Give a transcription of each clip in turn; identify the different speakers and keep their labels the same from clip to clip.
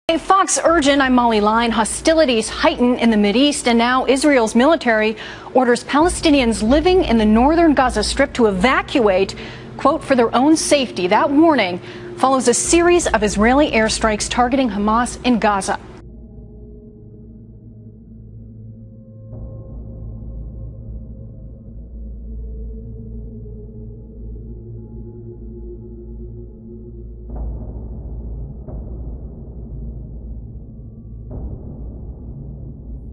Speaker 1: Hey, Fox Urgent, I'm Molly Line. Hostilities heighten in the Mideast, and now Israel's military orders Palestinians living in the northern Gaza Strip to evacuate, quote, for their own safety. That warning follows a series of Israeli airstrikes targeting Hamas in Gaza.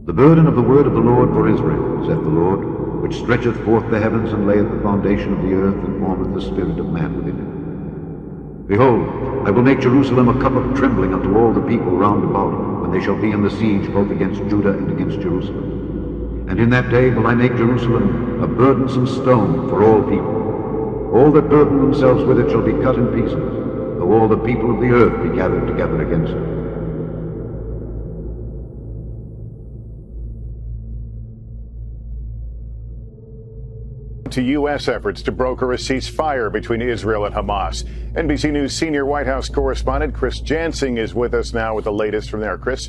Speaker 2: The burden of the word of the Lord for Israel, saith the Lord, which stretcheth forth the heavens and layeth the foundation of the earth and formeth the spirit of man within it. Behold, I will make Jerusalem a cup of trembling unto all the people round about, when they shall be in the siege both against Judah and against Jerusalem. And in that day will I make Jerusalem a burdensome stone for all people. All that burden themselves with it shall be cut in pieces, though all the people of the earth be gathered together against it.
Speaker 3: To U.S. efforts to broker a ceasefire between Israel and Hamas. NBC News senior White House correspondent Chris Jansing is with us now with the latest from there. Chris?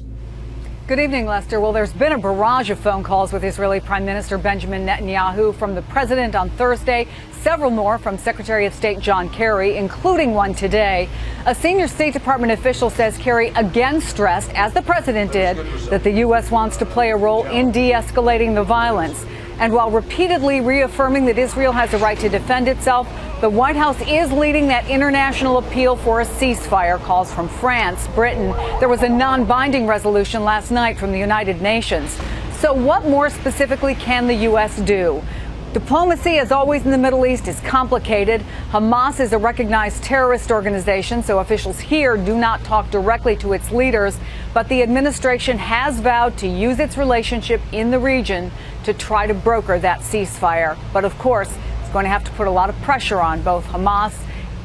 Speaker 4: Good evening, Lester. Well, there's been a barrage of phone calls with Israeli Prime Minister Benjamin Netanyahu from the president on Thursday, several more from Secretary of State John Kerry, including one today. A senior State Department official says Kerry again stressed, as the president did, that the U.S. wants to play a role in de-escalating the violence. And while repeatedly reaffirming that Israel has a right to defend itself, the White House is leading that international appeal for a ceasefire. Calls from France, Britain. There was a non-binding resolution last night from the United Nations. So what more specifically can the U.S. do? Diplomacy, as always in the Middle East, is complicated. Hamas is a recognized terrorist organization, so officials here do not talk directly to its leaders. But the administration has vowed to use its relationship in the region to try to broker that ceasefire. But of course, it's going to have to put a lot of pressure on both Hamas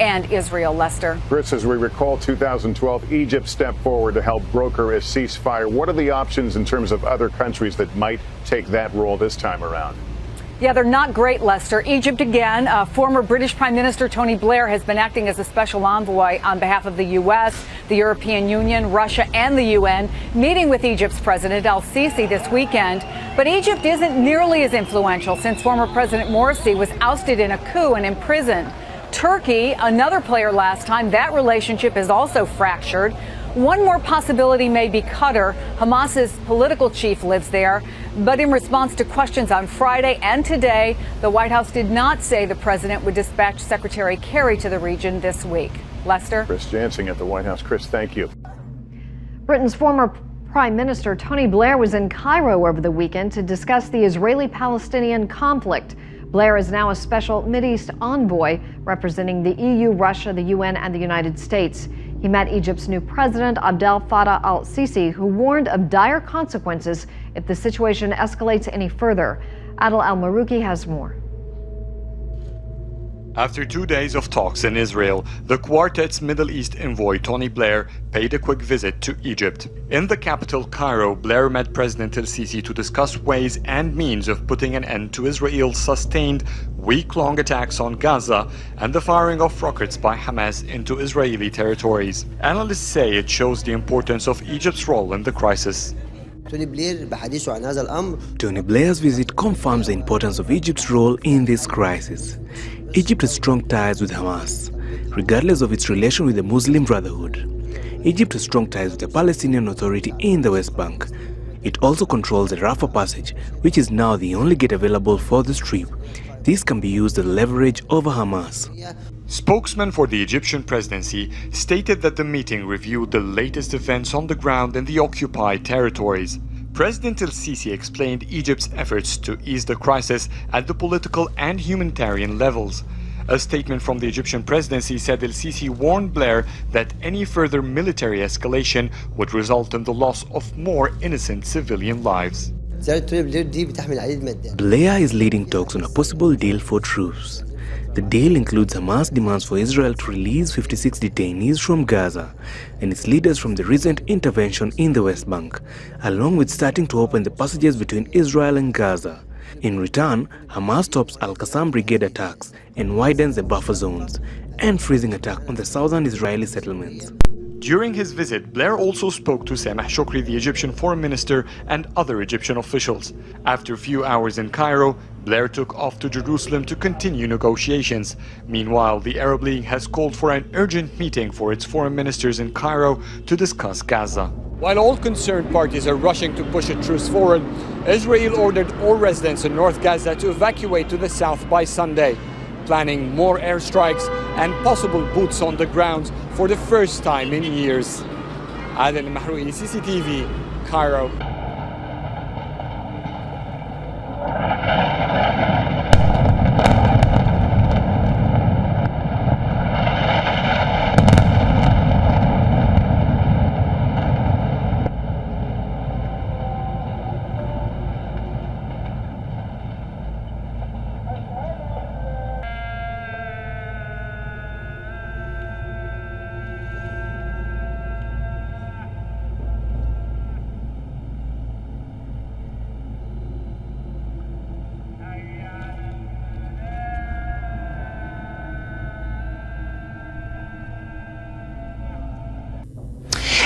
Speaker 4: and Israel. Lester.
Speaker 3: Chris, as we recall, 2012, Egypt stepped forward to help broker a ceasefire. What are the options in terms of other countries that might take that role this time around?
Speaker 4: Yeah, they're not great, Lester. Egypt again. Former British Prime Minister Tony Blair has been acting as a special envoy on behalf of the U.S., the European Union, Russia, and the UN, meeting with Egypt's President al-Sisi this weekend. But Egypt isn't nearly as influential since former President Morsi was ousted in a coup and imprisoned. Turkey, another player last time, that relationship is also fractured. One more possibility may be Qatar. Hamas's political chief lives there. But in response to questions on Friday and today, the White House did not say the president would dispatch Secretary Kerry to the region this week. Lester?
Speaker 3: Chris Jansing at the White House. Chris, thank you.
Speaker 5: Britain's former Prime Minister Tony Blair was in Cairo over the weekend to discuss the Israeli-Palestinian conflict. Blair is now a special Mideast envoy representing the EU, Russia, the UN, and the United States. He met Egypt's new president, Abdel Fattah al-Sisi, who warned of dire consequences if the situation escalates any further. Adel Al-Marouki has more.
Speaker 6: After 2 days of talks in Israel, the quartet's Middle East envoy Tony Blair paid a quick visit to Egypt. In the capital, Cairo, Blair met President al-Sisi to discuss ways and means of putting an end to Israel's sustained week-long attacks on Gaza and the firing of rockets by Hamas into Israeli territories. Analysts say it shows the importance of Egypt's role in the crisis.
Speaker 7: Tony
Speaker 8: Blair's visit confirms the importance of Egypt's role in this crisis. Egypt has strong ties with Hamas, regardless of its relation with the Muslim Brotherhood. Egypt has strong ties with the Palestinian Authority in the West Bank. It also controls the Rafah Passage, which is now the only gate available for the Strip. This can be used as leverage over Hamas.
Speaker 6: Spokesman for the Egyptian presidency stated that the meeting reviewed the latest events on the ground in the occupied territories. President al-Sisi explained Egypt's efforts to ease the crisis at the political and humanitarian levels. A statement from the Egyptian presidency said al-Sisi warned Blair that any further military escalation would result in the loss of more innocent civilian lives.
Speaker 8: Blair is leading talks on a possible deal for truce. The deal includes Hamas demands for Israel to release 56 detainees from Gaza and its leaders from the recent intervention in the West Bank, along with starting to open the passages between Israel and Gaza. In return, Hamas stops Al-Qassam brigade attacks and widens the buffer zones, and freezing attack on the southern Israeli settlements.
Speaker 6: During his visit, Blair also spoke to Sameh Shoukry, the Egyptian foreign minister, and other Egyptian officials. After a few hours in Cairo, Blair took off to Jerusalem to continue negotiations. Meanwhile, the Arab League has called for an urgent meeting for its foreign ministers in Cairo to discuss Gaza.
Speaker 7: While all concerned parties are rushing to push a truce forward, Israel ordered all residents in North Gaza to evacuate to the south by Sunday, planning more airstrikes and possible boots on the ground for the first time in years. Adel Mahroui, CCTV, Cairo.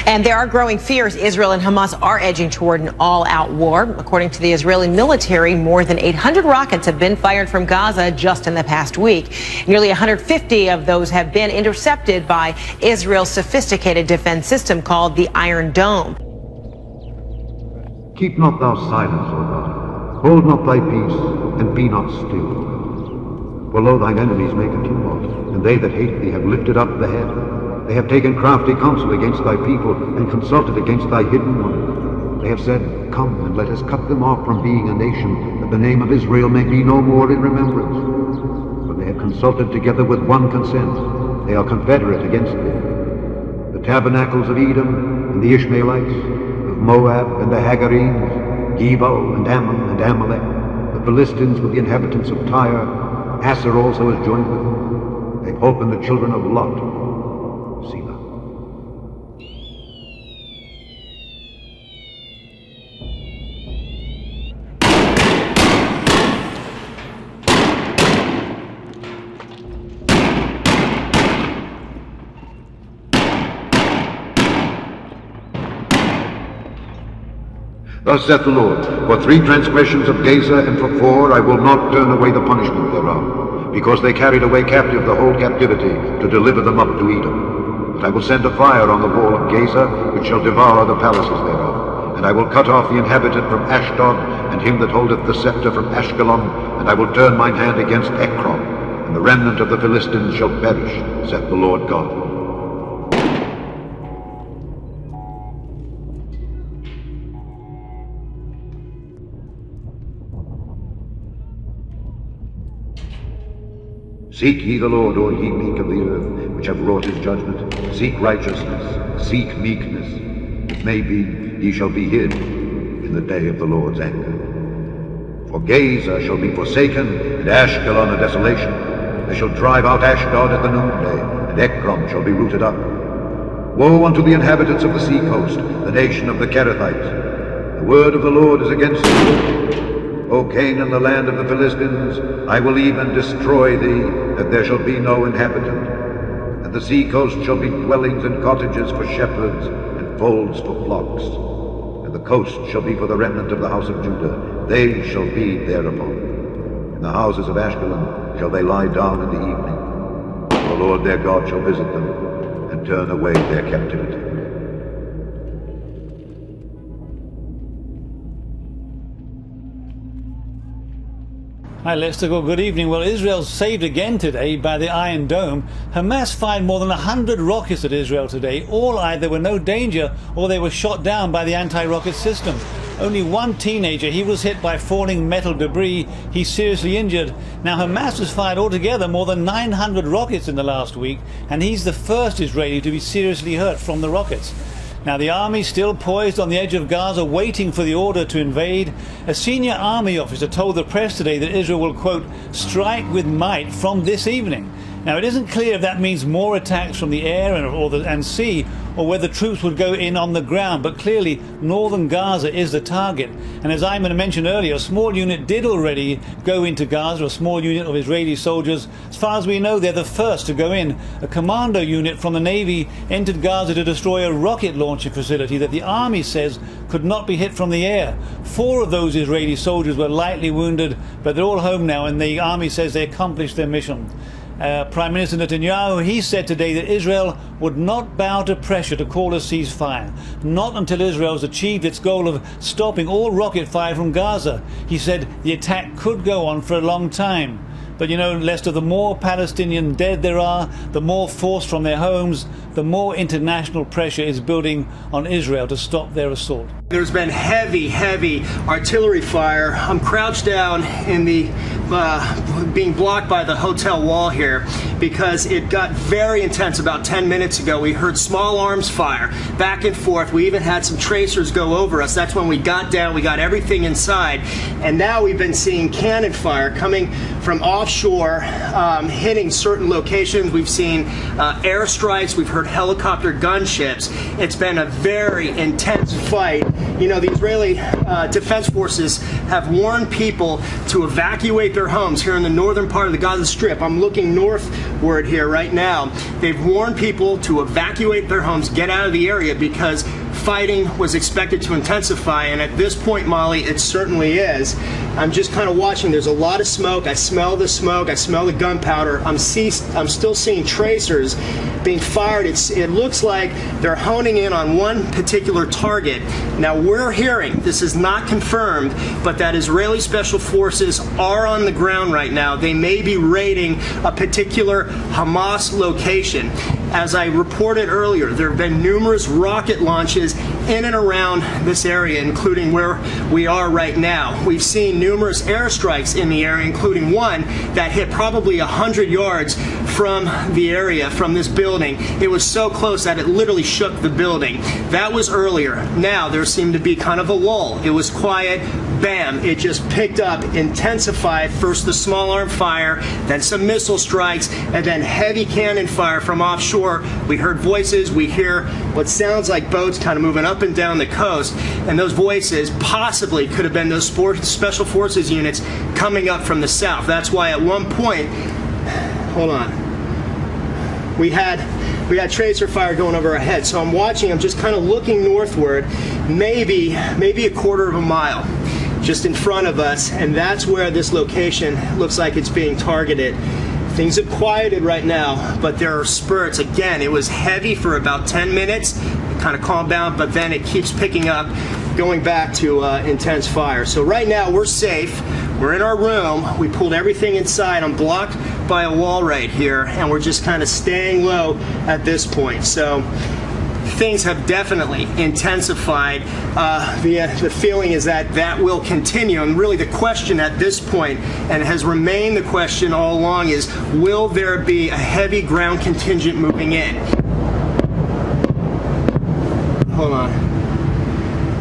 Speaker 9: And there are growing fears Israel and Hamas are edging toward an all-out war. According to the Israeli military, more than 800 rockets have been fired from Gaza just in the past week. Nearly 150 of those have been intercepted by Israel's sophisticated defense system called the Iron Dome.
Speaker 2: Keep not thou silence, O God. Hold not thy peace, and be not still. For lo, thine enemies make a tumult, and they that hate thee have lifted up the head. They have taken crafty counsel against thy people, and consulted against thy hidden one. They have said, Come, and let us cut them off from being a nation, that the name of Israel may be no more in remembrance. For they have consulted together with one consent. They are confederate against thee. The tabernacles of Edom, and the Ishmaelites, of Moab, and the Hagarenes, Gebal, and Ammon, and Amalek, the Philistines with the inhabitants of Tyre. Asser also has joined with them. They hope in the children of Lot. Selah. Thus saith the Lord, for 3 transgressions of Gaza, and for 4 I will not turn away the punishment thereof, because they carried away captive the whole captivity, to deliver them up to Edom. But I will send a fire on the wall of Gaza, which shall devour the palaces thereof. And I will cut off the inhabitant from Ashdod, and him that holdeth the scepter from Ashkelon, and I will turn mine hand against Ekron, and the remnant of the Philistines shall perish, saith the Lord God. Seek ye the Lord, all ye meek of the earth, which have wrought his judgment. Seek righteousness, seek meekness. It may be ye shall be hid in the day of the Lord's anger. For Gaza shall be forsaken, and Ashkelon a desolation. They shall drive out Ashdod at the noonday, and Ekron shall be rooted up. Woe unto the inhabitants of the sea coast, the nation of the Kerethites. The word of the Lord is against you. O Canaan, the land of the Philistines, I will even destroy thee, that there shall be no inhabitant. And the sea coast shall be dwellings and cottages for shepherds, and folds for flocks. And the coast shall be for the remnant of the house of Judah. They shall feed thereupon. In the houses of Ashkelon shall they lie down in the evening. The Lord their God shall visit them, and turn away their captivity.
Speaker 10: Hi Lester, good evening. Well, Israel's saved again today by the Iron Dome. Hamas fired more than 100 rockets at Israel today. All either were no danger or they were shot down by the anti-rocket system. Only one teenager, he was hit by falling metal debris. He's seriously injured. Now Hamas has fired altogether more than 900 rockets in the last week, and he's the first Israeli to be seriously hurt from the rockets. Now the army still poised on the edge of Gaza, waiting for the order to invade. A senior army officer told the press today that Israel will, quote, strike with might from this evening. Now it isn't clear if that means more attacks from the air and sea, or whether troops would go in on the ground. But clearly, Northern Gaza is the target. And as Ayman mentioned earlier, a small unit did already go into Gaza, a small unit of Israeli soldiers. As far as we know, they're the first to go in. A commando unit from the Navy entered Gaza to destroy a rocket launching facility that the army says could not be hit from the air. 4 of those Israeli soldiers were lightly wounded, but they're all home now, and the army says they accomplished their mission. Prime Minister Netanyahu, he said today that Israel would not bow to pressure to call a ceasefire, not until Israel has achieved its goal of stopping all rocket fire from Gaza. He said the attack could go on for a long time. But you know, Lester, the more Palestinian dead there are, the more forced from their homes, the more international pressure is building on Israel to stop their assault.
Speaker 11: There's been heavy artillery fire. I'm crouched down in the being blocked by the hotel wall here because it got very intense about 10 minutes ago. We heard small arms fire back and forth. We even had some tracers go over us. That's when we got down. We got everything inside. And now we've been seeing cannon fire coming from offshore, hitting certain locations. We've seen airstrikes. We've heard helicopter gunships. It's been a very intense fight. You know, the Israeli Defense Forces have warned people to evacuate their homes here in the northern part of the Gaza Strip. I'm looking northward here right now. They've warned people to evacuate their homes, get out of the area, because fighting was expected to intensify, and at this point, Molly, it certainly is. I'm just kind of watching. There's a lot of smoke. I smell the smoke. I smell the gunpowder. I'm still seeing tracers being fired. It looks like they're honing in on one particular target. Now, we're hearing, this is not confirmed, but that Israeli Special Forces are on the ground right now. They may be raiding a particular Hamas location. As I reported earlier, there have been numerous rocket launches in and around this area, including where we are right now. We've seen numerous airstrikes in the area, including one that hit probably 100 yards from the area, from this building. It was so close that it literally shook the building. That was earlier. Now there seemed to be kind of a lull. It was quiet. Bam, it just picked up, intensified. First the small arm fire, then some missile strikes, and then heavy cannon fire from offshore. We heard voices. We hear what sounds like boats kind of moving up and down the coast, and those voices possibly could have been those Special Forces units coming up from the south. That's why at one point, hold on, we had tracer fire going over our head. So I'm watching, I'm just kind of looking northward, maybe a quarter of a mile just in front of us, and that's where this location looks like it's being targeted. Things have quieted right now, but there are spurts. Again, it was heavy for about 10 minutes. It kind of calmed down, but then it keeps picking up, going back to intense fire. So right now we're safe. We're in our room. We pulled everything inside. I'm blocked by a wall right here, and we're just kind of staying low at this point. So things have definitely intensified. The feeling is that will continue, and really the question at this point, and has remained the question all along, is will there be a heavy ground contingent moving in? Hold on.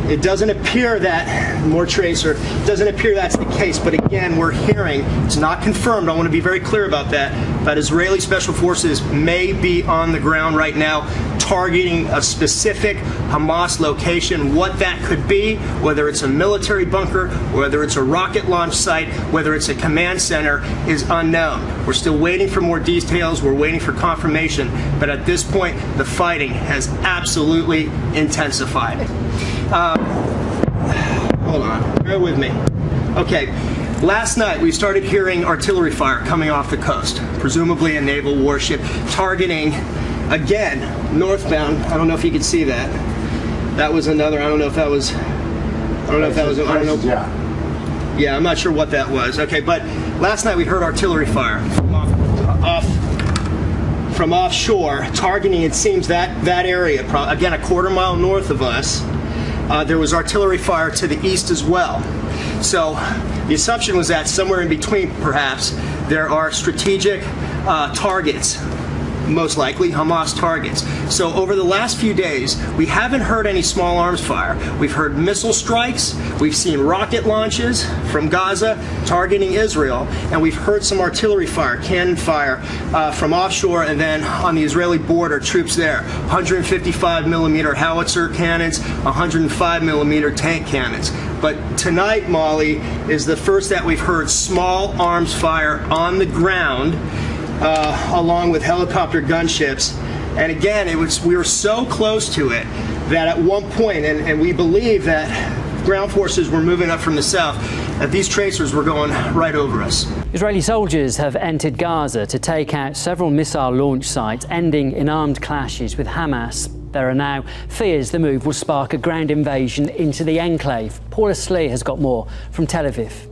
Speaker 11: It doesn't appear that, more tracer, it doesn't appear that's the case, but again, we're hearing, it's not confirmed, I want to be very clear about that, but Israeli Special Forces may be on the ground right now targeting a specific Hamas location. What that could be, whether it's a military bunker, whether it's a rocket launch site, whether it's a command center, is unknown. We're still waiting for more details, we're waiting for confirmation, but at this point, the fighting has absolutely intensified. Hold on, bear with me. Okay, last night we started hearing artillery fire coming off the coast, presumably a naval warship, targeting, again, northbound. I don't know if you can see that. That was another, I don't know if that was, yeah, I'm not sure what that was. Okay, but last night we heard artillery fire from offshore, targeting, it seems, that area, again, a quarter mile north of us. There was artillery fire to the east as well. So the assumption was that somewhere in between, perhaps, there are strategic targets most likely Hamas targets. So over the last few days, we haven't heard any small arms fire. We've heard missile strikes, we've seen rocket launches from Gaza targeting Israel, and we've heard some artillery fire, cannon fire from offshore, and then on the Israeli border, troops there, 155 millimeter howitzer cannons, 105 millimeter tank cannons. But tonight, Molly, is the first that we've heard small arms fire on the ground, along with helicopter gunships. And again, we were so close to it that at one point, and we believe that ground forces were moving up from the south, that these tracers were going right over us.
Speaker 12: Israeli soldiers have entered Gaza to take out several missile launch sites, ending in armed clashes with Hamas. There are now fears the move will spark a ground invasion into the enclave. Paula Slee has got more from Tel Aviv.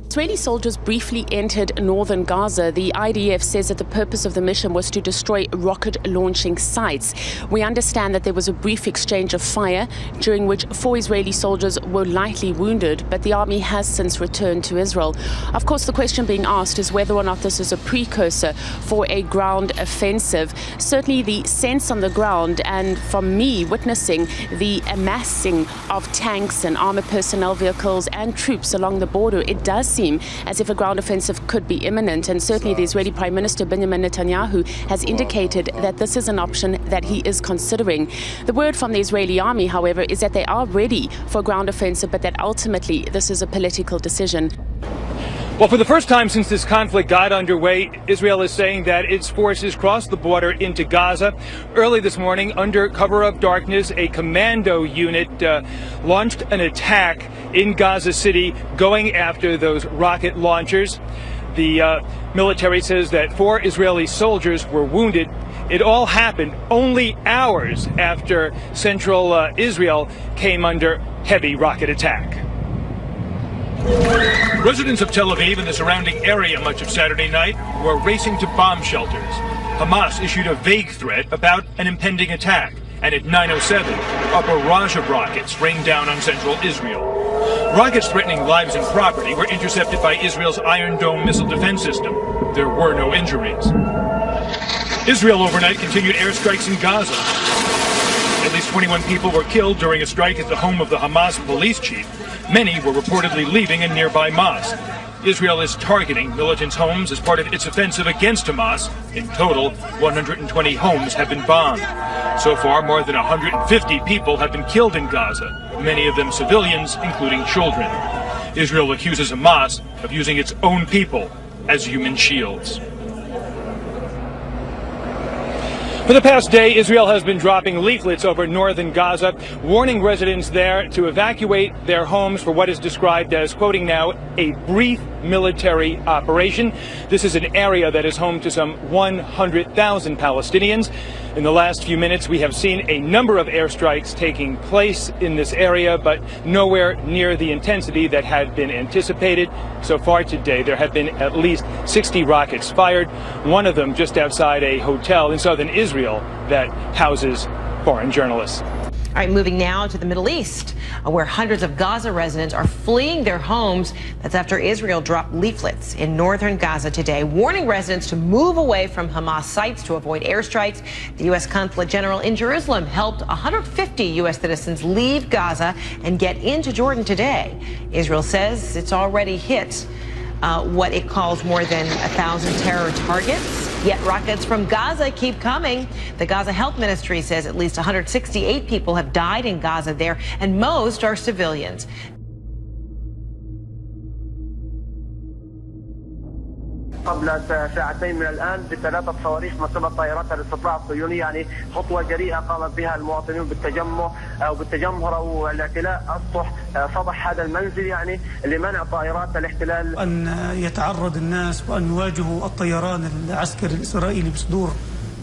Speaker 13: Israeli soldiers briefly entered northern Gaza. The IDF says that the purpose of the mission was to destroy rocket launching sites. We understand that there was a brief exchange of fire during which 4 Israeli soldiers were lightly wounded, but the army has since returned to Israel. Of course, the question being asked is whether or not this is a precursor for a ground offensive. Certainly the sense on the ground, and from me witnessing the amassing of tanks and armored personnel vehicles and troops along the border, it does seem as if a ground offensive could be imminent, and certainly the Israeli Prime Minister Benjamin Netanyahu has indicated that this is an option that he is considering. The word from the Israeli army, however, is that they are ready for a ground offensive, but that ultimately this is a political decision.
Speaker 14: Well, for the first time since this conflict got underway, Israel is saying that its forces crossed the border into Gaza. Early this morning, under cover of darkness, a commando unit launched an attack in Gaza City, going after those rocket launchers. The military says that 4 Israeli soldiers were wounded. It all happened only hours after central Israel came under heavy rocket attack. Residents of Tel Aviv and the surrounding area much of Saturday night were racing to bomb shelters. Hamas issued a vague threat about an impending attack, and at 9:07, a barrage of rockets rained down on central Israel. Rockets threatening lives and property were intercepted by Israel's Iron Dome missile defense system. There were no injuries. Israel overnight continued airstrikes in Gaza. At least 21 people were killed during a strike at the home of the Hamas police chief. Many were reportedly leaving a nearby mosque. Israel is targeting militants' homes as part of its offensive against Hamas. In total, 120 homes have been bombed. So far, more than 150 people have been killed in Gaza, many of them civilians, including children. Israel accuses Hamas of using its own people as human shields. For the past day, Israel has been dropping leaflets over northern Gaza, warning residents there to evacuate their homes for what is described as, quoting now, a brief military operation. This is an area that is home to some 100,000 Palestinians. In the last few minutes, we have seen a number of airstrikes taking place in this area, but nowhere near the intensity that had been anticipated. So far today, there have been at least 60 rockets fired, one of them just outside a hotel in southern Israel that houses foreign journalists.
Speaker 9: All right, moving now to the Middle East, where hundreds of Gaza residents are fleeing their homes. That's after Israel dropped leaflets in northern Gaza today, warning residents to move away from Hamas sites to avoid airstrikes. The U.S. Consulate General in Jerusalem helped 150 U.S. citizens leave Gaza and get into Jordan today. Israel says it's already hit what it calls more than 1,000 terror targets. Yet rockets from Gaza keep coming. The Gaza Health Ministry says at least 168 people have died in Gaza there, and most are civilians.
Speaker 15: قبل ساعتين من الآن ب3 صواريخ مصيبة طائرات الاستطلاع الصهيوني، يعني خطوة جريئة قامت بها المواطنون بالتجمهر أو الاعتلاء السطح سطح هذا المنزل، يعني لمنع طائرات الاحتلال.
Speaker 16: أن يتعرض الناس وأن يواجهوا الطيران العسكري الإسرائيلي بصدور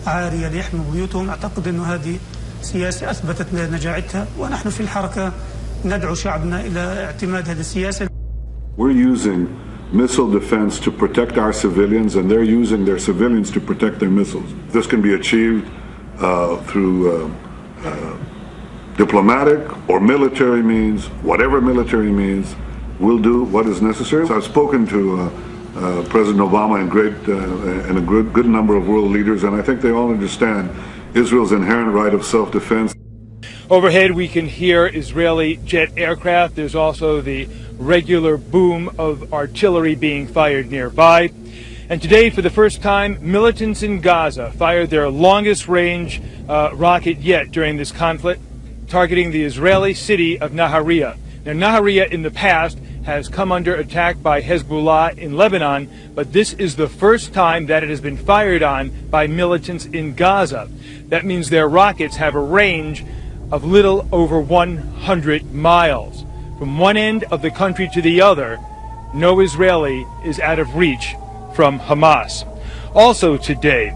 Speaker 16: عارية ليحموا بيوتهم. أعتقد أن هذه سياسة أثبتت نجاعتها، ونحن في الحركة ندعو شعبنا إلى اعتماد هذه السياسة.
Speaker 17: We're using missile defense to protect our civilians, and they're using their civilians to protect their missiles. This can be achieved through diplomatic or military means. Whatever military means, we'll do what is necessary. So I've spoken to President Obama and a good number of world leaders, and I think they all understand Israel's inherent right of self-defense.
Speaker 14: Overhead, we can hear Israeli jet aircraft. There's also the regular boom of artillery being fired nearby. And today, for the first time, militants in Gaza fired their longest range rocket yet during this conflict, targeting the Israeli city of Nahariya. Now, Nahariya in the past has come under attack by Hezbollah in Lebanon, but this is the first time that it has been fired on by militants in Gaza. That means their rockets have a range of little over 100 miles. From one end of the country to the other, no Israeli is out of reach from Hamas. Also today,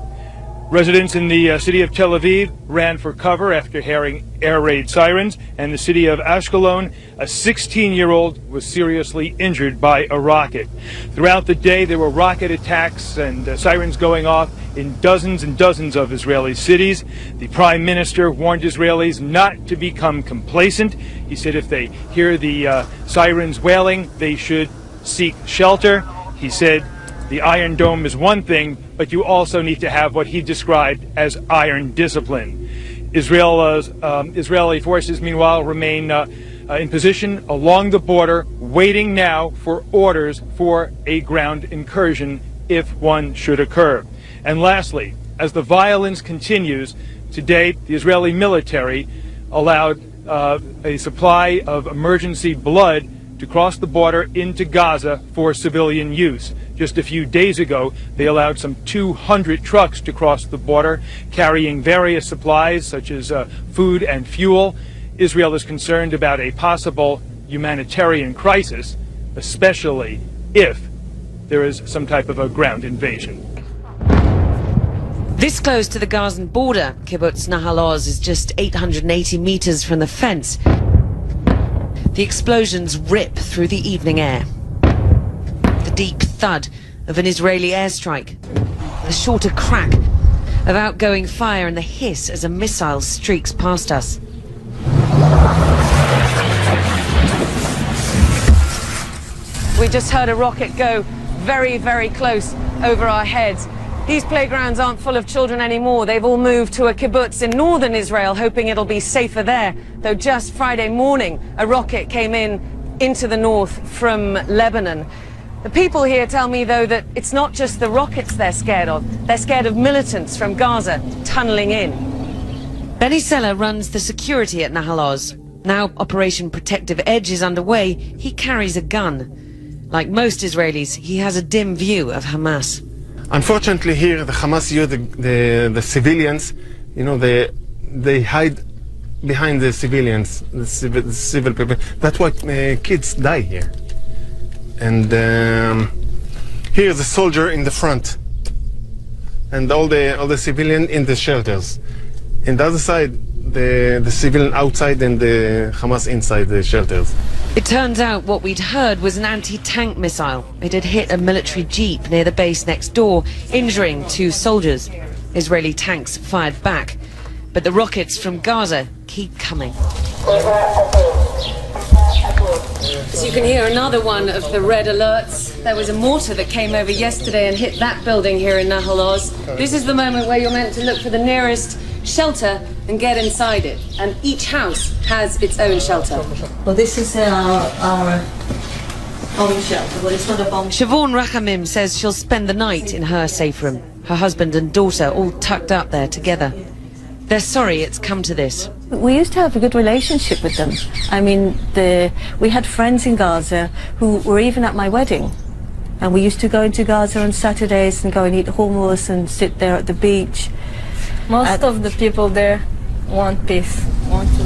Speaker 14: residents in the city of Tel Aviv ran for cover after hearing air raid sirens, and the city of Ashkelon, a 16-year-old was seriously injured by a rocket. Throughout the day, there were rocket attacks and sirens going off in dozens and dozens of Israeli cities. The Prime Minister warned Israelis not to become complacent. He said if they hear the sirens wailing, they should seek shelter. He said the Iron Dome is one thing, but you also need to have what he described as iron discipline. Israeli forces, meanwhile, remain in position along the border, waiting now for orders for a ground incursion if one should occur. And lastly, as the violence continues, today the Israeli military allowed a supply of emergency blood to cross the border into Gaza for civilian use. Just a few days ago, they allowed some 200 trucks to cross the border, carrying various supplies such as food and fuel. Israel is concerned about a possible humanitarian crisis, especially if there is some type of a ground invasion.
Speaker 18: This close to the Gazan border, kibbutz Nahal Oz is just 880 meters from the fence. The explosions rip through the evening air. The deep thud of an Israeli airstrike, the shorter crack of outgoing fire, and the hiss as a missile streaks past us. We just heard a rocket go very, very close over our heads. These playgrounds aren't full of children anymore. They've all moved to a kibbutz in northern Israel, hoping it'll be safer there. Though just Friday morning, a rocket came into the north from Lebanon. The people here tell me, though, that it's not just the rockets they're scared of. They're scared of militants from Gaza tunneling in. Benny Seller runs the security at Nahal Oz. Now Operation Protective Edge is underway, he carries a gun. Like most Israelis, he has a dim view of Hamas.
Speaker 19: Unfortunately here, the Hamas use the civilians, you know, they hide behind the civilians, the civil people. That's why kids die here. And here's a soldier in the front, and all the civilian in the shelters. And the other side, the civilian outside and the Hamas inside the shelters.
Speaker 18: It turns out what we'd heard was an anti-tank missile. It had hit a military jeep near the base next door, injuring 2 soldiers. Israeli tanks fired back, but the rockets from Gaza keep coming. As you can hear, another one of the red alerts. There was a mortar that came over yesterday and hit that building here in Nahal Oz. This is the moment where you're meant to look for the nearest shelter and get inside it. And each house has its own shelter.
Speaker 20: Well, this is our own shelter, but it's not a bomb.
Speaker 18: Siobhan Rachamim says she'll spend the night in her safe room. Her husband and daughter all tucked up there together. They're sorry it's come to this.
Speaker 20: We used to have a good relationship with them. I mean, we had friends in Gaza who were even at my wedding. And we used to go into Gaza on Saturdays and go and eat hummus and sit there at the beach.
Speaker 21: Most of the people there want peace, want to.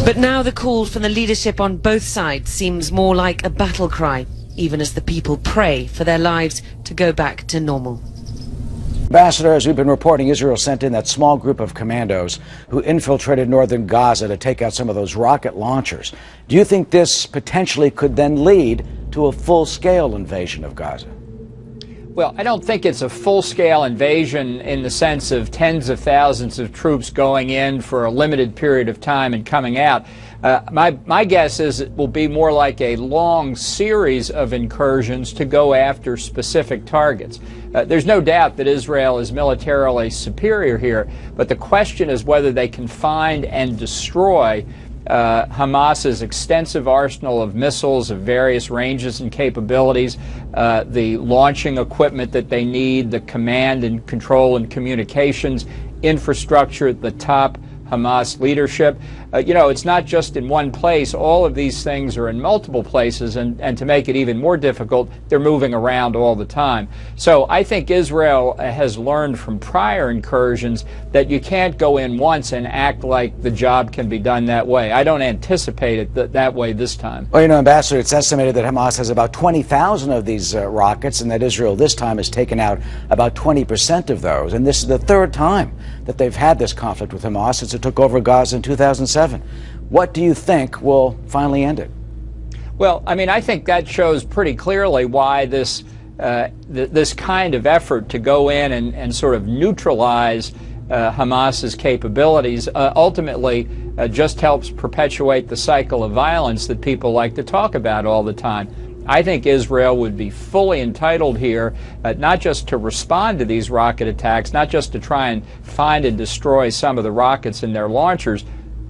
Speaker 18: But now the call from the leadership on both sides seems more like a battle cry, even as the people pray for their lives to go back to normal.
Speaker 22: Ambassador, as we've been reporting, Israel sent in that small group of commandos who infiltrated northern Gaza to take out some of those rocket launchers. Do you think this potentially could then lead to a full-scale invasion of Gaza?
Speaker 1: Well, I don't think it's a full-scale invasion in the sense of tens of thousands of troops going in for a limited period of time and coming out. My guess is it will be more like a long series of incursions to go after specific targets. There's no doubt that Israel is militarily superior here, but the question is whether they can find and destroy Hamas's extensive arsenal of missiles of various ranges and capabilities, the launching equipment that they need, the command and control and communications infrastructure at the top Hamas leadership. It's not just in one place. All of these things are in multiple places, and to make it even more difficult, they're moving around all the time. So I think Israel has learned from prior incursions that you can't go in once and act like the job can be done that way. I don't anticipate it that way this time.
Speaker 22: Well, Ambassador, it's estimated that Hamas has about 20,000 of these rockets, and that Israel this time has taken out about 20% of those. And this is the third time that they've had this conflict with Hamas since it took over Gaza in 2007. What do you think will finally end it?
Speaker 1: Well, I think that shows pretty clearly why this kind of effort to go in and sort of neutralize Hamas's capabilities ultimately just helps perpetuate the cycle of violence that people like to talk about all the time. I think Israel would be fully entitled here, not just to respond to these rocket attacks, not just to try and find and destroy some of the rockets in their launchers,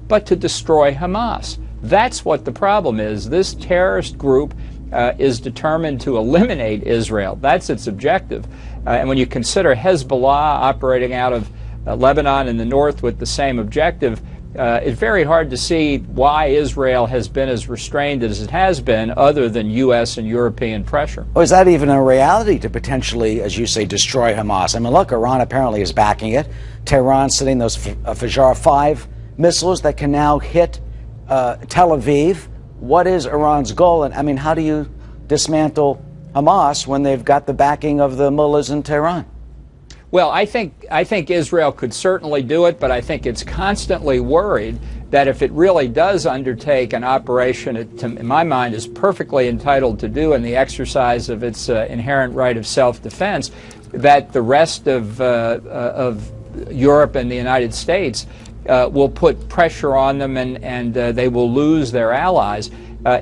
Speaker 1: but to destroy Hamas. That's what the problem is. This terrorist group is determined to eliminate Israel. That's its objective. And when you consider Hezbollah operating out of Lebanon in the north with the same objective, it's very hard to see why Israel has been as restrained as it has been, other than U.S. and European pressure.
Speaker 22: Well, is that even a reality to potentially, as you say, destroy Hamas? Look, Iran apparently is backing it. Tehran's sending those Fajar 5 missiles that can now hit Tel Aviv. What is Iran's goal? And how do you dismantle Hamas when they've got the backing of the mullahs in Tehran?
Speaker 1: Well, I think Israel could certainly do it, but I think it's constantly worried that if it really does undertake an operation it, in my mind, is perfectly entitled to do in the exercise of its inherent right of self-defense, that the rest of Europe and the United States will put pressure on them and they will lose their allies.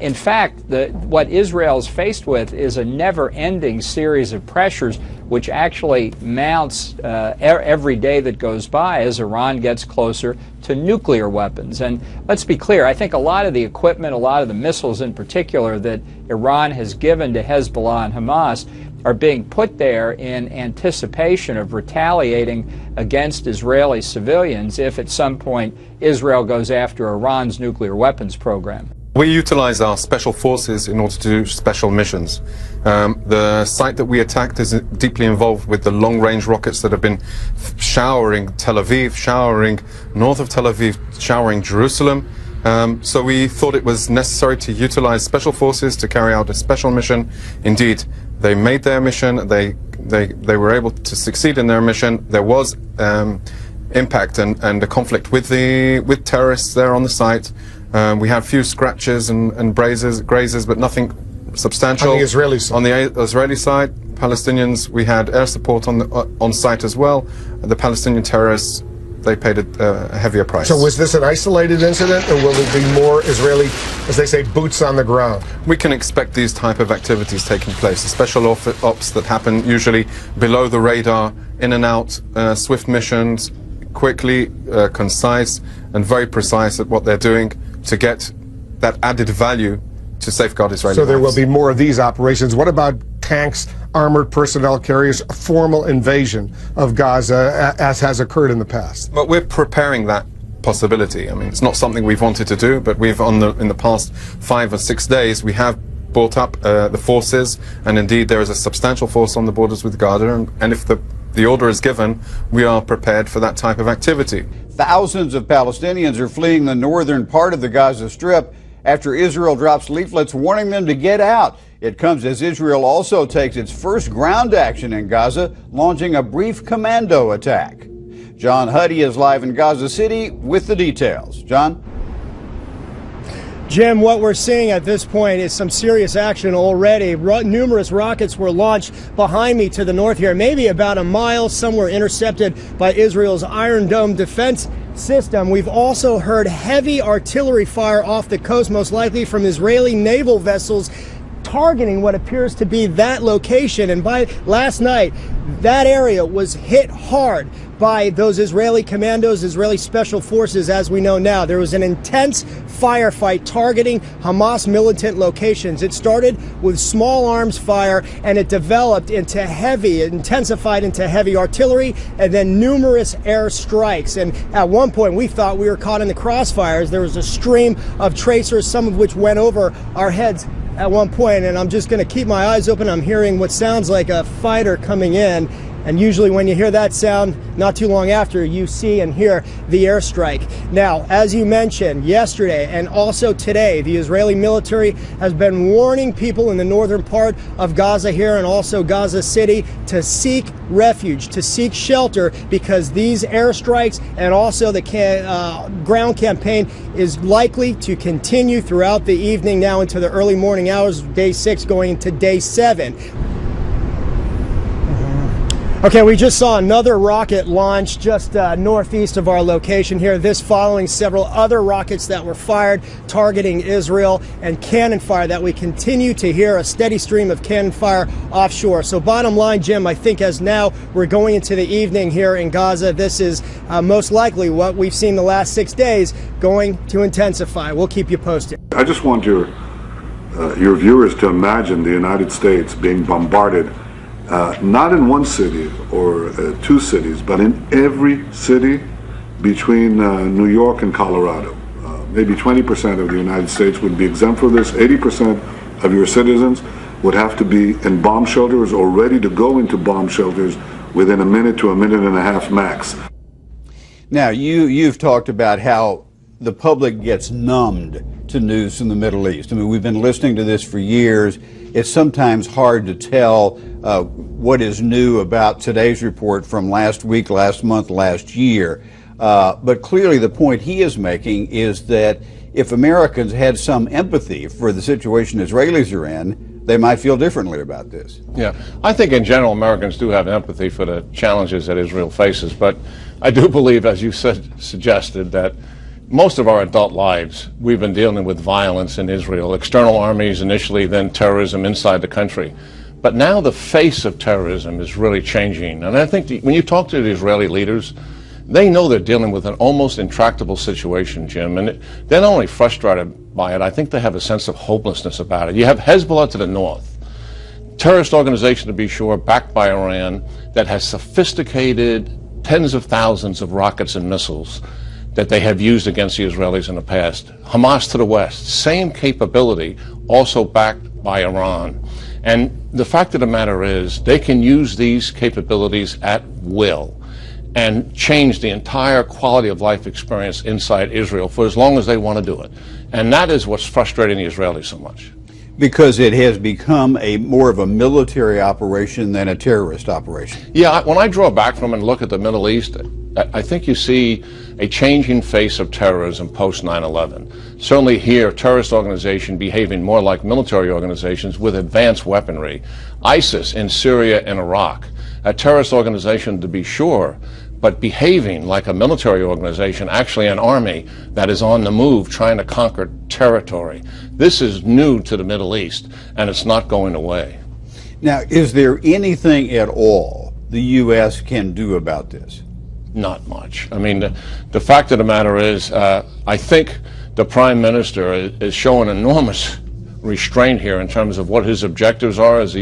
Speaker 1: In fact, what Israel is faced with is a never-ending series of pressures which actually mounts every day that goes by as Iran gets closer to nuclear weapons. And let's be clear, I think a lot of the equipment, a lot of the missiles in particular that Iran has given to Hezbollah and Hamas are being put there in anticipation of retaliating against Israeli civilians if at some point Israel goes after Iran's nuclear weapons program.
Speaker 4: We utilize our special forces in order to do special missions. The site that we attacked is deeply involved with the long-range rockets that have been showering Tel Aviv, showering north of Tel Aviv, showering Jerusalem. So we thought it was necessary to utilize special forces to carry out a special mission. Indeed, they made their mission. They were able to succeed in their mission. There was impact and a conflict with terrorists there on the site. We had a few scratches and grazes, but nothing substantial.
Speaker 23: On the Israeli side.
Speaker 4: On the Israeli side, Palestinians, we had air support on site as well. The Palestinian terrorists, they paid a heavier price.
Speaker 23: So was this an isolated incident, or will there be more Israeli, as they say, boots on the ground?
Speaker 4: We can expect these type of activities taking place. Special ops that happen usually below the radar, in and out, swift missions, quickly, concise, and very precise at what they're doing to get that added value to safeguard Israeli lives.
Speaker 23: So there will be more of these operations. What about tanks, armored personnel carriers, a formal invasion of Gaza, as has occurred in the past?
Speaker 4: But we're preparing that possibility. It's not something we've wanted to do, but we've in the past 5 or 6 days, we have brought up the forces, and indeed there is a substantial force on the borders with Gaza, and if the order is given, we are prepared for that type of activity.
Speaker 24: Thousands of Palestinians are fleeing the northern part of the Gaza Strip after Israel drops leaflets warning them to get out. It comes as Israel also takes its first ground action in Gaza, launching a brief commando attack. John Huddy is live in Gaza City with the details. John?
Speaker 3: Jim, what we're seeing at this point is some serious action already. Numerous rockets were launched behind me to the north here, maybe about a mile. Some were intercepted by Israel's Iron Dome defense system. We've also heard heavy artillery fire off the coast, most likely from Israeli naval vessels targeting what appears to be that location. And by last night, that area was hit hard by those Israeli commandos, Israeli special forces, as we know now. There was an intense firefight targeting Hamas militant locations. It started with small arms fire, and it developed into it intensified into heavy artillery, and then numerous air strikes. And at one point, we thought we were caught in the crossfires. There was a stream of tracers, some of which went over our heads at one point, and I'm just going to keep my eyes open. I'm hearing what sounds like a fighter coming in, and usually when you hear that sound, not too long after, you see and hear the airstrike. Now, as you mentioned, yesterday and also today, the Israeli military has been warning people in the northern part of Gaza here and also Gaza City to seek refuge, to seek shelter, because these airstrikes and also the ground campaign is likely to continue throughout the evening now into the early morning hours of day 6 going into day 7. Okay, we just saw another rocket launch just northeast of our location here. This following several other rockets that were fired targeting Israel, and cannon fire that we continue to hear, a steady stream of cannon fire offshore. So bottom line, Jim, I think as now we're going into the evening here in Gaza, this is most likely what we've seen the last 6 days going to intensify. We'll keep you posted.
Speaker 17: I just want your viewers to imagine the United States being bombarded not in one city or 2 cities, but in every city between New York and Colorado. Maybe 20% of the United States would be exempt from this. 80% of your citizens would have to be in bomb shelters or ready to go into bomb shelters within a minute to a minute and a half max.
Speaker 24: Now, you've talked about how the public gets numbed to news from the Middle East. I mean, we've been listening to this for years. It's sometimes hard to tell what is new about today's report from last week, last month, last year. But clearly the point he is making is that if Americans had some empathy for the situation Israelis are in, they might feel differently about this.
Speaker 5: Yeah, I think in general Americans do have empathy for the challenges that Israel faces, but I do believe, as you suggested, that most of our adult lives, we've been dealing with violence in Israel, external armies initially, then terrorism inside the country. But now the face of terrorism is really changing. And I think when you talk to the Israeli leaders, they know they're dealing with an almost intractable situation, Jim. And they're not only frustrated by it, I think they have a sense of hopelessness about it. You have Hezbollah to the north, terrorist organization to be sure, backed by Iran, that has sophisticated tens of thousands of rockets and missiles that they have used against the Israelis in the past. Hamas to the west, same capability, also backed by Iran. And the fact of the matter is, they can use these capabilities at will and change the entire quality of life experience inside Israel for as long as they want to do it. And that is what's frustrating the Israelis so much.
Speaker 24: Because it has become more of a military operation than a terrorist operation.
Speaker 5: Yeah, when I draw back from and look at the Middle East, I think you see a changing face of terrorism post 9/11. Certainly here, terrorist organizations behaving more like military organizations with advanced weaponry. ISIS in Syria and Iraq, a terrorist organization to be sure, but behaving like a military organization, actually an army that is on the move trying to conquer territory. This is new to the Middle East, and it's not going away.
Speaker 24: Now, is there anything at all the U.S. can do about this?
Speaker 5: Not much. I mean, the fact of the matter is, I think the Prime Minister is showing enormous restraint here in terms of what his objectives are as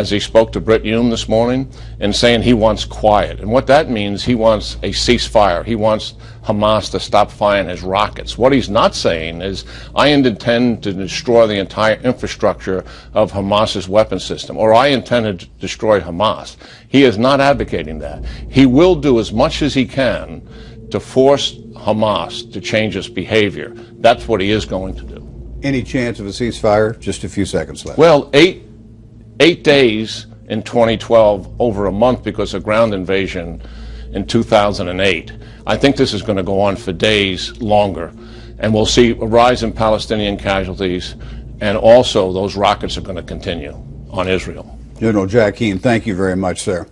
Speaker 5: he spoke to Brit Hume this morning and saying he wants quiet. And what that means, he wants a ceasefire. He wants Hamas to stop firing his rockets. What he's not saying is, I intend to destroy the entire infrastructure of Hamas's weapon system, or I intend to destroy Hamas. He is not advocating that. He will do as much as he can to force Hamas to change its behavior. That's what he is going to do.
Speaker 24: Any chance of a ceasefire? Just a few seconds left.
Speaker 5: Well, eight days in 2012, over a month because of ground invasion in 2008. I think this is going to go on for days longer. and we'll see a rise in Palestinian casualties, and also those rockets are going to continue on Israel.
Speaker 24: General Jack Keane, thank you very much, sir.